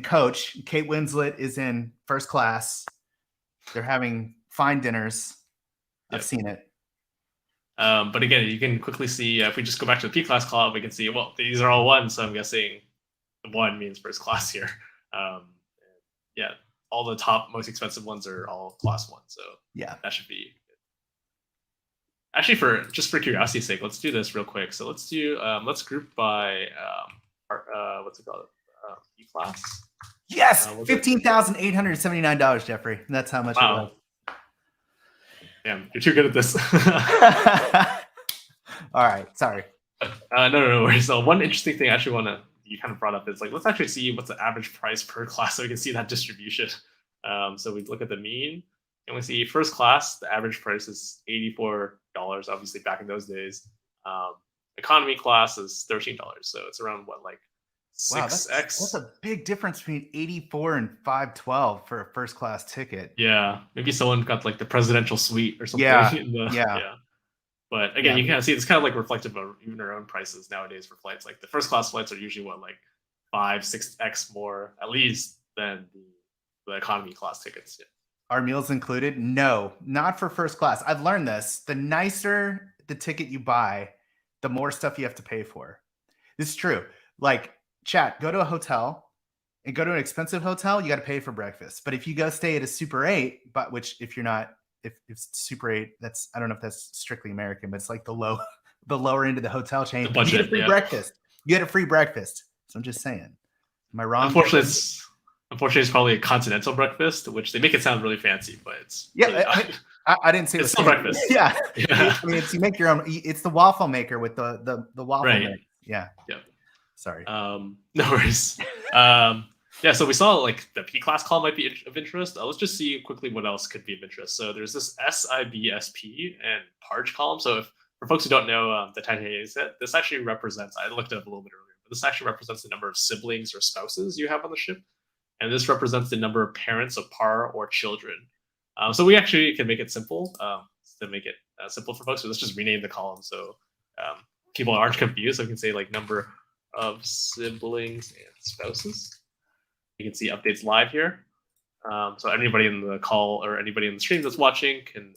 coach. Kate Winslet is in first class. They're having fine dinners. I've seen it. But again, you can quickly see if we just go back to the P-class column, we can see, well, these are all ones. So I'm guessing the 1 means first class here. Yeah, all the top most expensive ones are all class 1. So yeah, that should be good. Actually, for curiosity's sake, let's do this real quick. So let's do let's group by what's it called? P-class. Yes, $15,879, Jeffrey. That's how much it was. Damn, you're too good at this. All right, sorry. No worries. So one interesting thing I actually you kind of brought up is like, let's actually see what's the average price per class so we can see that distribution. So we look at the mean and we see first class, the average price is $84, obviously back in those days. Economy class is $13. So it's around what, like 6x? That's a big difference between 84 and 512 for a first class ticket. Yeah. Maybe someone got like the presidential suite or something. Yeah. But again, you can see it's kind of like reflective of even our own prices nowadays for flights. Like the first class flights are usually what, like 5-6x more at least than the economy class tickets. Yeah. Are meals included? No, not for first class. I've learned this. The nicer the ticket you buy, the more stuff you have to pay for. This is true. Like, chat, go to a hotel and go to an expensive hotel, you got to pay for breakfast. But if you go stay at a Super 8, but which if you're not, if Super 8, that's, I don't know if that's strictly American, but it's like the lower end of the hotel chain. The budget, you get a free breakfast. You get a free breakfast. So I'm just saying. Am I wrong? Unfortunately, it's probably a continental breakfast, which they make it sound really fancy, but it's really I didn't say it's still breakfast. Yeah. I mean, you make your own. It's the waffle maker with the waffle maker. Yeah. Sorry. No worries. Yeah, so we saw like the P-class column might be of interest. Let's just see quickly what else could be of interest. So there's this SIBSP and PARCH column. So for folks who don't know the titanium set, this actually represents, I looked it up a little bit earlier, but this actually represents the number of siblings or spouses you have on the ship. And this represents the number of parents of par or children. So we actually can make it simple to make it simple for folks. So let's just rename the column so people aren't confused. So we can say like number of siblings and spouses. You can see updates live here. So anybody in the call or anybody in the stream that's watching can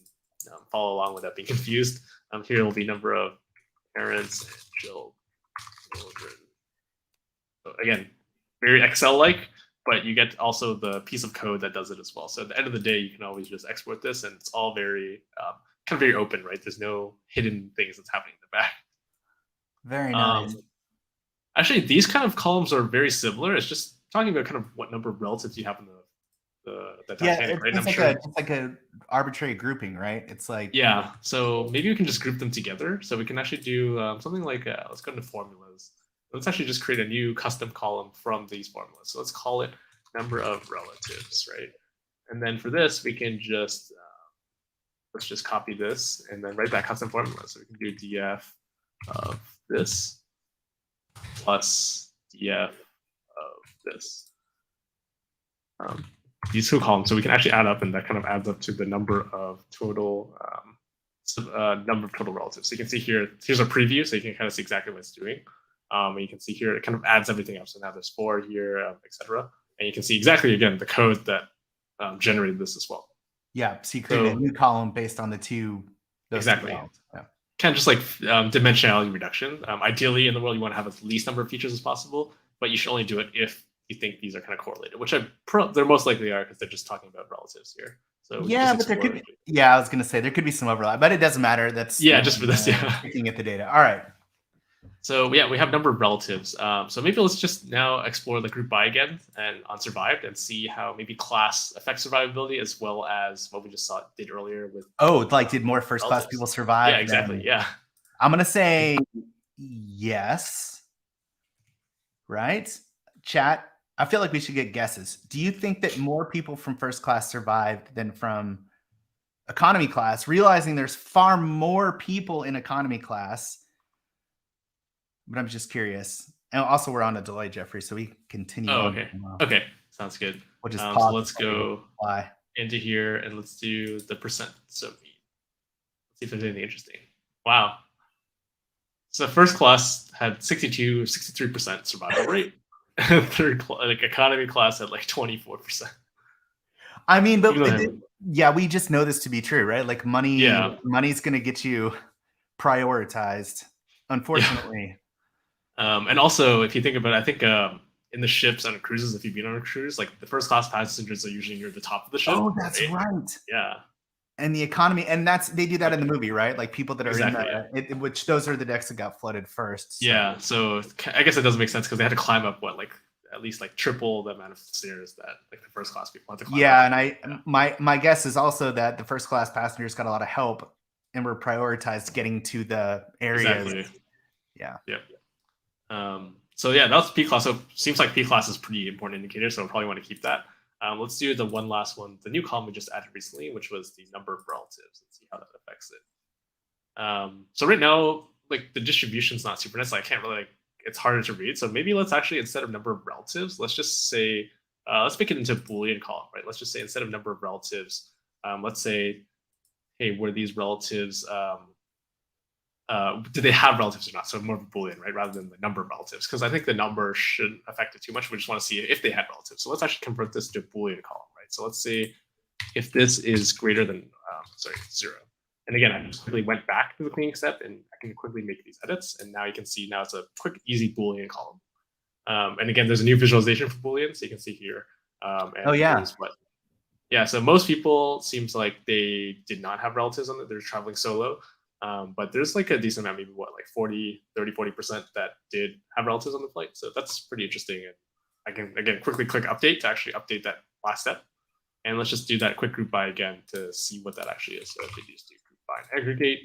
follow along without being confused. Here will be number of parents and children. So again, very Excel-like, but you get also the piece of code that does it as well. So at the end of the day, you can always just export this, and it's all very kind of very open, right? There's no hidden things that's happening in the back. Very nice. Actually, these kind of columns are very similar. It's just talking about kind of what number of relatives you have in the Titanic, right? It's like a arbitrary grouping, right? It's like So maybe we can just group them together. So we can actually do something like let's go into formulas. Let's actually just create a new custom column from these formulas. So let's call it number of relatives, right? And then for this, we can just let's just copy this and then write that custom formula. So we can do df of this plus df of this. These two columns, so we can actually add up, and that kind of adds up to the number of total relatives. So you can see here's a preview, so you can kind of see exactly what it's doing. And you can see here it kind of adds everything up. So now there's 4 here, etc. And you can see exactly again the code that generated this as well. Yeah, so you create a new column based on the two. Exactly. Yeah. Kind of just like dimensionality reduction. Ideally, in the world, you want to have as least number of features as possible, but you should only do it if you think these are kind of correlated, which they're most likely are because they're just talking about relatives here. So yeah, but there could be. Yeah, I was going to say there could be some overlap, but it doesn't matter. That's just for this. Looking at the data. All right. So yeah, we have number of relatives. So maybe let's just now explore the group by again and on survived and see how maybe class affects survivability as well as what we just did earlier with did more first class relatives. people survive? Yeah, exactly. Yeah. I'm gonna say yes. Right? Chat, I feel like we should get guesses. Do you think that more people from first class survived than from economy class, realizing there's far more people in economy class? But I'm just curious. And also, we're on a delay, Jeffrey, so we continue Oh, on. okay. Okay, sounds good. We'll just So pause. let's go Why? into here and let's do the percent. So let's see if there's anything interesting. Wow. So first class had 63% survival rate. Like economy class had like 24%. I mean, but Even though- yeah, we just know this to be true, right? Like money's going to get you prioritized, unfortunately. And also, if you think about it, I think in the ships on cruises, if you've been on a cruise, like the first class passengers are usually near the top of the ship. Oh, that's right. Yeah. And the economy, and they do that in the movie, right? Like people that are Exactly, which those are the decks that got flooded first. So. Yeah, so I guess it doesn't make sense because they had to climb up at least like triple the amount of stairs that like the first class people had to climb. Yeah, up. And my guess is also that the first class passengers got a lot of help and were prioritized getting to the areas. Exactly. Yeah. Yep. So yeah, that's P class. So seems like P class is pretty important indicator. So we'll probably want to keep that. Let's do the one last one, the new column we just added recently, which was the number of relatives, and see how that affects it. So right now, like the distribution's not super nice. Like I can't really, it's harder to read. So maybe let's actually, instead of number of relatives, let's just say, let's make it into a Boolean column, right? Let's just say instead of number of relatives, let's say, hey, were these relatives, do they have relatives or not? So more of a Boolean, right? Rather than the number of relatives. Because I think the number shouldn't affect it too much. We just want to see if they had relatives. So let's actually convert this to a Boolean column, right? So let's say if this is greater than, 0. And again, I just quickly went back to the cleaning step and I can quickly make these edits. And now you can see now it's a quick, easy Boolean column. And again, there's a new visualization for Boolean. So you can see here. Yeah, so most people seems like they did not have relatives on it. They're traveling solo. But there's like a decent amount, maybe what, like 40% that did have relatives on the flight. So that's pretty interesting. And I can, again, quickly click update to actually update that last step. And let's just do that quick group by again to see what that actually is. So if we just do group by and aggregate,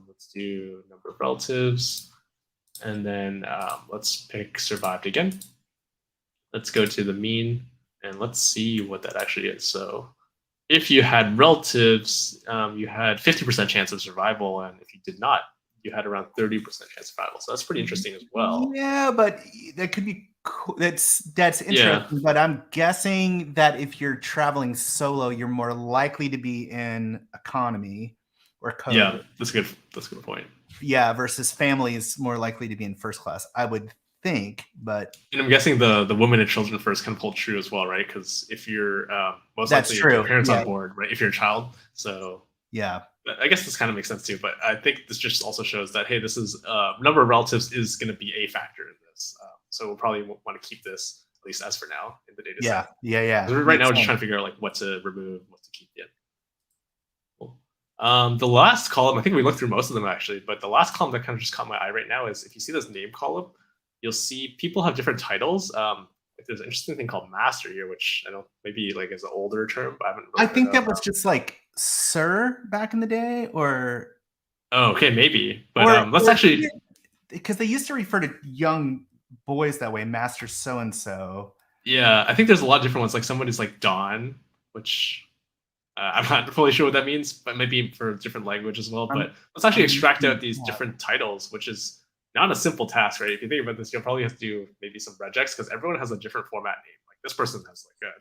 let's do number of relatives. And then let's pick survived again. Let's go to the mean and let's see what that actually is. So if you had relatives, you had 50% chance of survival, and if you did not, you had around 30% chance of survival. So that's pretty interesting as well. Yeah, but that could be cool. That's interesting. Yeah. But I'm guessing that if you're traveling solo, you're more likely to be in economy or code. Yeah, that's a good point. Yeah, versus family is more likely to be in first class, I would think. But and I'm guessing the women and children first can hold true as well, right? Because if you're most that's likely true. Your parents on board, right? If you're a child, so yeah, I guess this kind of makes sense too. But I think this just also shows that hey, this is number of relatives is going to be a factor in this. So we'll probably want to keep this at least as for now in the data set. Yeah. Right now we're just trying to figure out like what to remove, what to keep in. Cool. The last column, I think we looked through most of them actually, but the last column that kind of just caught my eye right now is if you see this name column, you'll see people have different titles. There's an interesting thing called master here, which I don't maybe like is an older term, but I haven't. I think that was just like sir back in the day, or oh, okay, maybe. But let's actually, because they used to refer to young boys that way, master so and so. Yeah, I think there's a lot of different ones. Like somebody's like Don, which I'm not fully sure what that means, but maybe for a different language as well. But let's actually extract out these different titles, which is not a simple task, right? If you think about this, you'll probably have to do maybe some regex because everyone has a different format name. Like this person has like a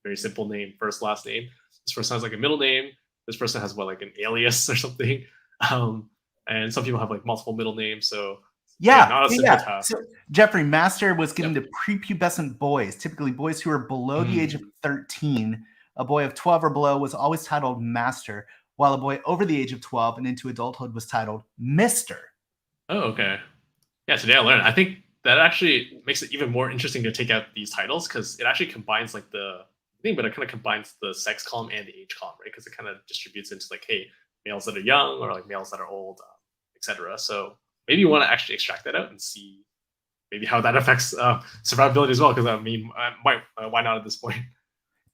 very simple name, first, last name. This person has like a middle name. This person has what, like an alias or something. And some people have like multiple middle names. So not a simple task. So Jeffrey, master was given to prepubescent boys, typically boys who are below the age of 13. A boy of 12 or below was always titled master, while a boy over the age of 12 and into adulthood was titled Mr. Oh, okay. Yeah, today I learned. I think that actually makes it even more interesting to take out these titles because it actually combines like the thing, but it kind of combines the sex column and the age column, right? Because it kind of distributes into like, hey, males that are young or like males that are old, etc. So maybe you want to actually extract that out and see maybe how that affects survivability as well. Because I mean, why not at this point?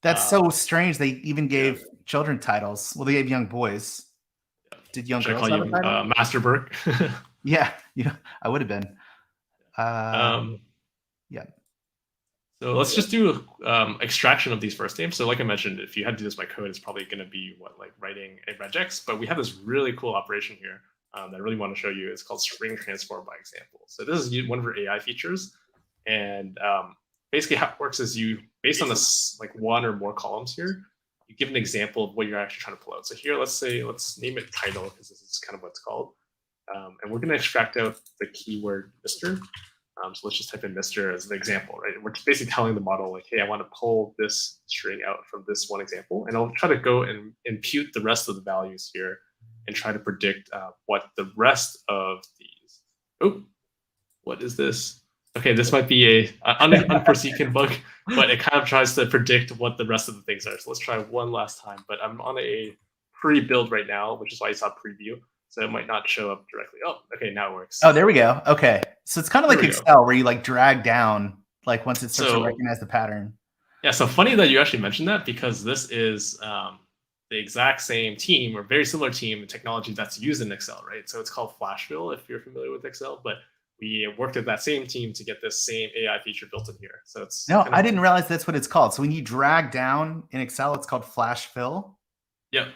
That's so strange. They even gave children titles. Well, they gave young boys. Did young girls have a title? Master Burke? Yeah, I would have been. Yeah. So let's just do extraction of these first names. So like I mentioned, if you had to do this by code, it's probably going to be like writing a regex. But we have this really cool operation here that I really want to show you. It's called string transform by example. So this is one of our AI features. And basically how it works is you, based on this like one or more columns here, you give an example of what you're actually trying to pull out. So here, let's name it title, because this is kind of what it's called. And we're going to extract out the keyword Mr. So let's just type in Mr. as an example, right? We're just basically telling the model like, hey, I want to pull this string out from this one example, and I'll try to go and impute the rest of the values here and try to predict what the rest of these. Oh, what is this? Okay, this might be an unforeseen bug, but it kind of tries to predict what the rest of the things are. So let's try one last time, but I'm on a pre-build right now, which is why you saw preview. So it might not show up directly. Oh, okay, now it works. Oh, there we go. Okay. So it's kind of like Excel where you like drag down, like once it starts to recognize the pattern. Yeah, so funny that you actually mentioned that, because this is the exact same team or very similar team and technology that's used in Excel, right? So it's called Flashfill if you're familiar with Excel, but we worked with that same team to get this same AI feature built in here. So it's I didn't realize that's what it's called. So when you drag down in Excel, it's called Flashfill. Yep.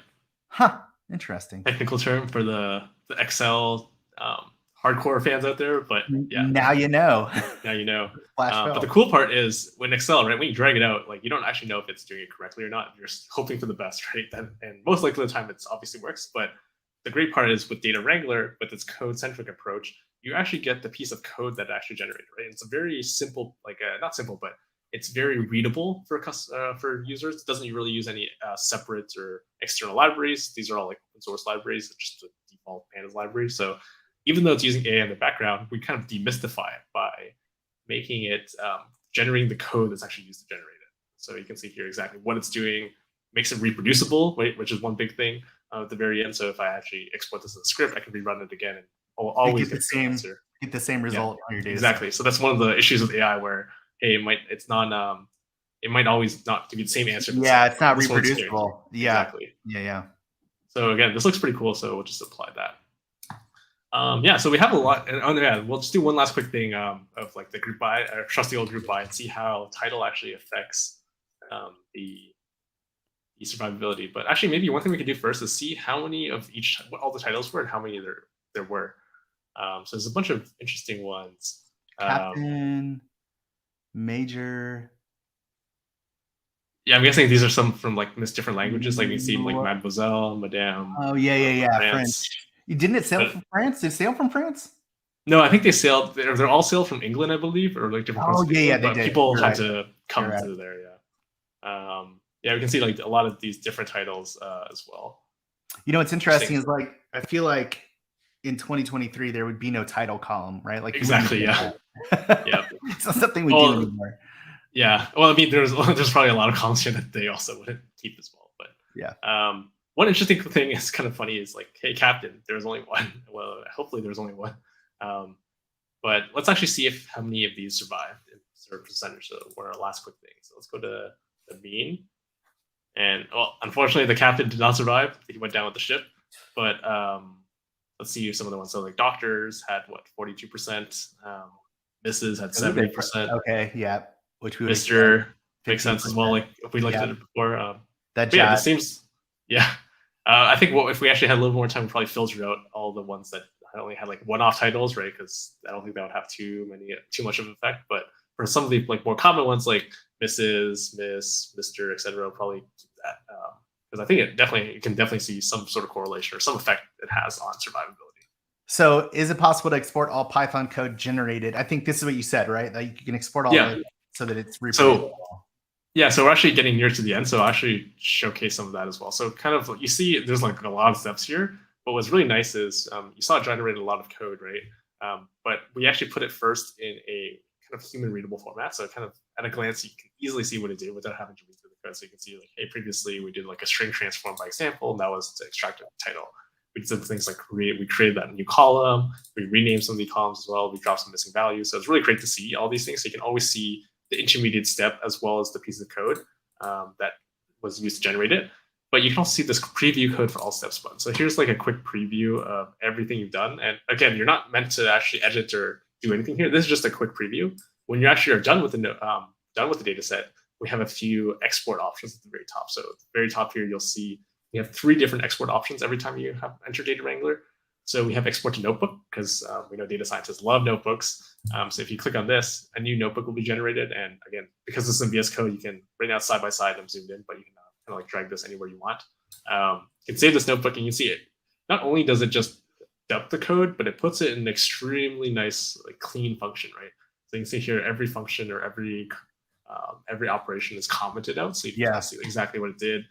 Huh. Interesting. Technical term for the Excel hardcore fans out there, but yeah. Now you know. Now you know. But the cool part is when Excel, right, when you drag it out, like you don't actually know if it's doing it correctly or not. You're hoping for the best, right? And most likely the time it obviously works. But the great part is with Data Wrangler, with its code-centric approach, you actually get the piece of code that it actually generated, right? And it's a very simple, like not simple, but it's very readable for users. It doesn't really use any separate or external libraries. These are all like open source libraries, just the default Pandas library. So even though it's using AI in the background, we kind of demystify it by making it generating the code that's actually used to generate it. So you can see here exactly what it's doing, makes it reproducible, right, which is one big thing at the very end. So if I actually export this as a script, I can rerun it again and always get the same result on your data. Exactly. So that's one of the issues with AI where, hey, it might always not give you the same answer. Yeah, it's not reproducible. Yeah. Exactly. Yeah. So again, this looks pretty cool. So we'll just apply that. Yeah, so we have a lot. And we'll just do one last quick thing of like the group by, or trusty old group by, and see how title actually affects the survivability. But actually, maybe one thing we can do first is see how many of what all the titles were and how many there were. So there's a bunch of interesting ones. Captain, Major. Yeah, I'm guessing these are some from like different languages. Like you see like Mademoiselle, Madame. Oh yeah. French. Didn't it sail from France? Did it sail from France? No, I think they sailed. They're all sailed from England, I believe, or like different. Oh yeah, they did. People had to come through there. Yeah. Yeah, we can see like a lot of these different titles as well. You know what's interesting is like I feel like in 2023 there would be no title column, right? Like exactly, yeah. Yeah. It's not something we do anymore. Yeah. Well, I mean, there's probably a lot of columns here that they also wouldn't keep as well. But yeah. One interesting thing is kind of funny is like, hey, Captain, there's only one. Well, hopefully there's only one. But let's actually see how many of these survived in certain percentage. So we're our last quick thing. So let's go to the mean. And well, unfortunately, the captain did not survive. He went down with the ship. But let's see some of the ones. So like doctors had what, 42%. Mrs. had 70%. Okay, yeah. Which we would Mr. makes sense as well. Like if we looked at it before. That seems. Yeah. I think if we actually had a little more time, we'd probably filter out all the ones that only had like one-off titles, right? Because I don't think that would have too much of an effect. But for some of the like more common ones like Mrs., Miss, Mr., etc., probably keep that because I think you can definitely see some sort of correlation or some effect it has on survivability. So is it possible to export all Python code generated? I think this is what you said, right? That you can export all of it so that it's reproducible. Yeah, so we're actually getting near to the end, so I'll actually showcase some of that as well. So kind of, you see there's like a lot of steps here, but what's really nice is you saw it generated a lot of code, right? But we actually put it first in a kind of human readable format. So kind of at a glance, you can easily see what it did without having to read through the code. So you can see like, hey, previously we did like a string transform by example, and that was to extract a title. We did things like we created that new column, we renamed some of the columns as well, we dropped some missing values. So it's really great to see all these things. So you can always see the intermediate step as well as the piece of code that was used to generate it. But you can also see this preview code for all steps button. So here's like a quick preview of everything you've done. And again, you're not meant to actually edit or do anything here. This is just a quick preview. When you actually are done with the data set, we have a few export options at the very top. So at the very top here, you'll see we have 3 different export options every time you have enter Data Wrangler. So we have export to notebook, because we know data scientists love notebooks. So if you click on this, a new notebook will be generated. And again, because this is in VS Code, you can, right now side by side, I'm zoomed in, but you can kind of like drag this anywhere you want. You can save this notebook and you can see it. Not only does it just dump the code, but it puts it in an extremely nice, like clean function, right? So you can see here, every function or every operation is commented out. So you can see exactly what it did.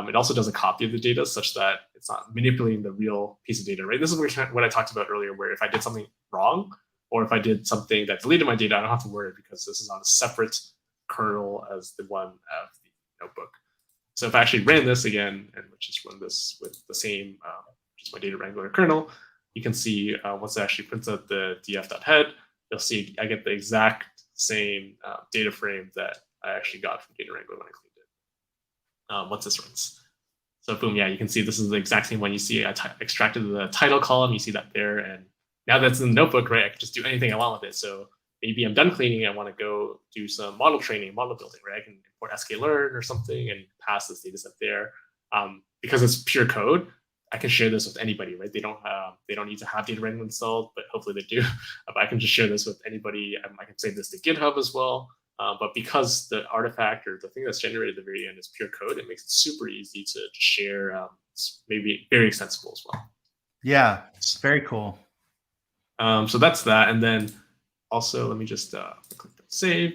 It also does a copy of the data such that it's not manipulating the real piece of data, right? This is what I talked about earlier, where if I did something wrong, or if I did something that deleted my data, I don't have to worry because this is on a separate kernel as the one of the notebook. So if I actually ran this again, and let's just run this with the same, just my data wrangler kernel, you can see once it actually prints out the df.head, you'll see I get the exact same data frame that I actually got from data wrangler when I cleaned it. Once this runs. So boom, yeah, you can see this is the exact same one. You see I extracted the title column, you see that there, and now that's in the notebook, right? I can just do anything I want with it. So maybe I'm done cleaning, I want to go do some model training, model building, right? I can import sklearn or something and pass this data set there. Because it's pure code, I can share this with anybody, right? They don't need to have data wrangler installed, but hopefully they do. But I can just share this with anybody. I can save this to GitHub as well. But because the artifact or the thing that's generated at the very end is pure code, it makes it super easy to share. It's maybe very extensible as well. Yeah, it's very cool. So that's that. And then also, let me just click on save.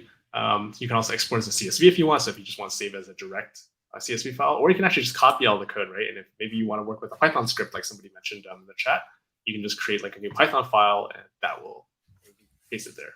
You can also export as a CSV if you want. So if you just want to save as a direct CSV file, or you can actually just copy all the code, right? And if maybe you want to work with a Python script, like somebody mentioned in the chat, you can just create like a new Python file and that will paste it there.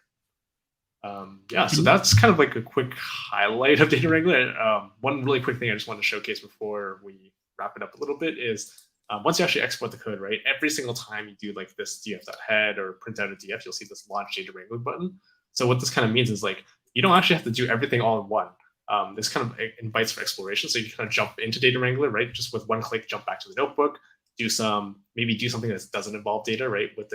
Yeah, so that's kind of like a quick highlight of Data Wrangler. One really quick thing I just want to showcase before we wrap it up a little bit is once you actually export the code, right, every single time you do like this df.head or print out a df, you'll see this launch Data Wrangler button. So what this kind of means is like, you don't actually have to do everything all in one. This kind of invites for exploration. So you can kind of jump into Data Wrangler, right? Just with one click, jump back to the notebook, maybe do something that doesn't involve data, right? With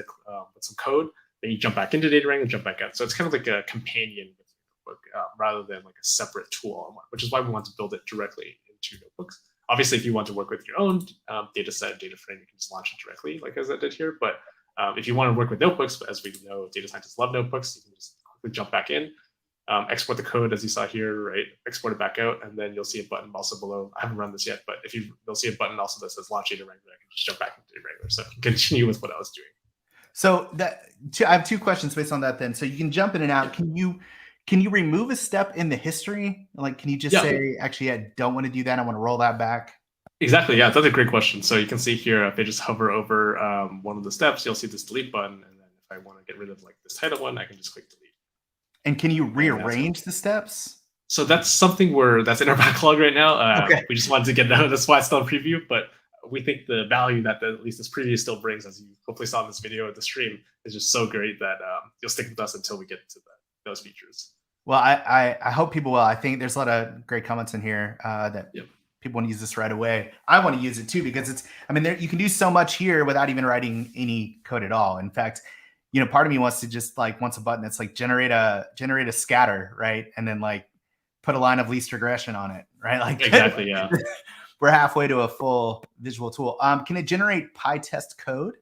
some code. Then you jump back into Data Wrangler, jump back out. So it's kind of like a companion with the notebook rather than like a separate tool, which is why we want to build it directly into notebooks. Obviously, if you want to work with your own data set, data frame, you can just launch it directly, like as I did here. But if you want to work with notebooks, as we know, data scientists love notebooks, you can just quickly jump back in, export the code as you saw here, right? Export it back out, and then you'll see a button also below. I haven't run this yet, but you'll see a button also that says launch Data Wrangler. I can just jump back into Data Wrangler. So I can continue with what I was doing. So I have 2 questions based on that then. So you can jump in and out. Can you remove a step in the history? Like, can you just say, actually, I don't want to do that. I want to roll that back. Exactly. Yeah, that's a great question. So you can see here, if I just hover over one of the steps, you'll see this delete button. And then if I want to get rid of like this title one, I can just click delete. And can you rearrange the steps? So that's something that's in our backlog right now. Okay. We just wanted to get that. That's why it's still a preview. But we think the value that at least this preview still brings, as you hopefully saw in this video or the stream, is just so great that you'll stick with us until we get to those features. Well, I hope people will. I think there's a lot of great comments in here that people want to use this right away. I want to use it too because you can do so much here without even writing any code at all. In fact, part of me wants to just wants a button that's like generate a scatter, right? And then like put a line of least regression on it, right? Like exactly, yeah. We're halfway to a full visual tool. Can it generate PyTest code?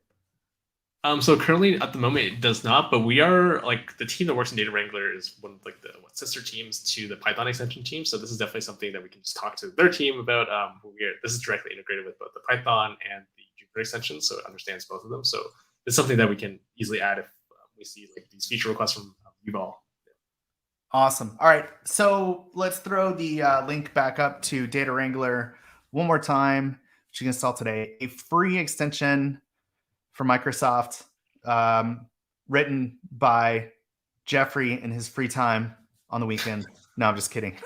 So currently at the moment it does not, but we are like the team that works in Data Wrangler is one of like the sister teams to the Python extension team. So this is definitely something that we can just talk to their team about. This is directly integrated with both the Python and the Jupyter extension, so it understands both of them. So it's something that we can easily add if we see like these feature requests from you all. Awesome. All right, so let's throw the link back up to Data Wrangler one more time, which you can install today. A free extension for Microsoft, written by Jeffrey in his free time on the weekend. No, I'm just kidding.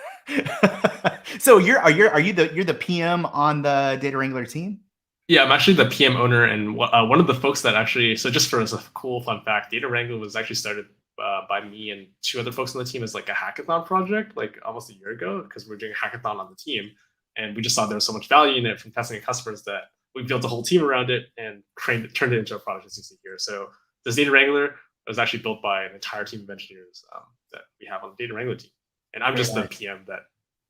So you're the PM on the Data Wrangler team? Yeah, I'm actually the PM owner, and one of the folks that actually, so just for as a cool fun fact, Data Wrangler was actually started by me and 2 other folks on the team as like a hackathon project, like almost a year ago, because we were doing a hackathon on the team, and we just saw there was so much value in it from testing at customers that we built a whole team around it and turned it into a product in 60 years. So this Data Wrangler was actually built by an entire team of engineers that we have on the Data Wrangler team, and I'm just the PM that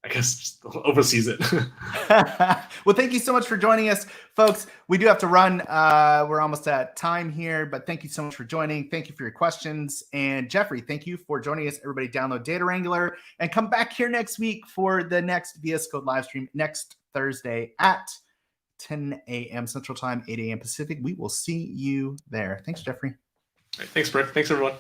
I guess just oversees it. Well, thank you so much for joining us, folks. We do have to run. We're almost at time here, but thank you so much for joining. Thank you for your questions. And Jeffrey, thank you for joining us. Everybody download Data Wrangler and come back here next week for the next VS Code live stream next Thursday at 10 a.m. Central Time, 8 a.m. Pacific. We will see you there. Thanks, Jeffrey. All right, thanks, Brick. Thanks, everyone.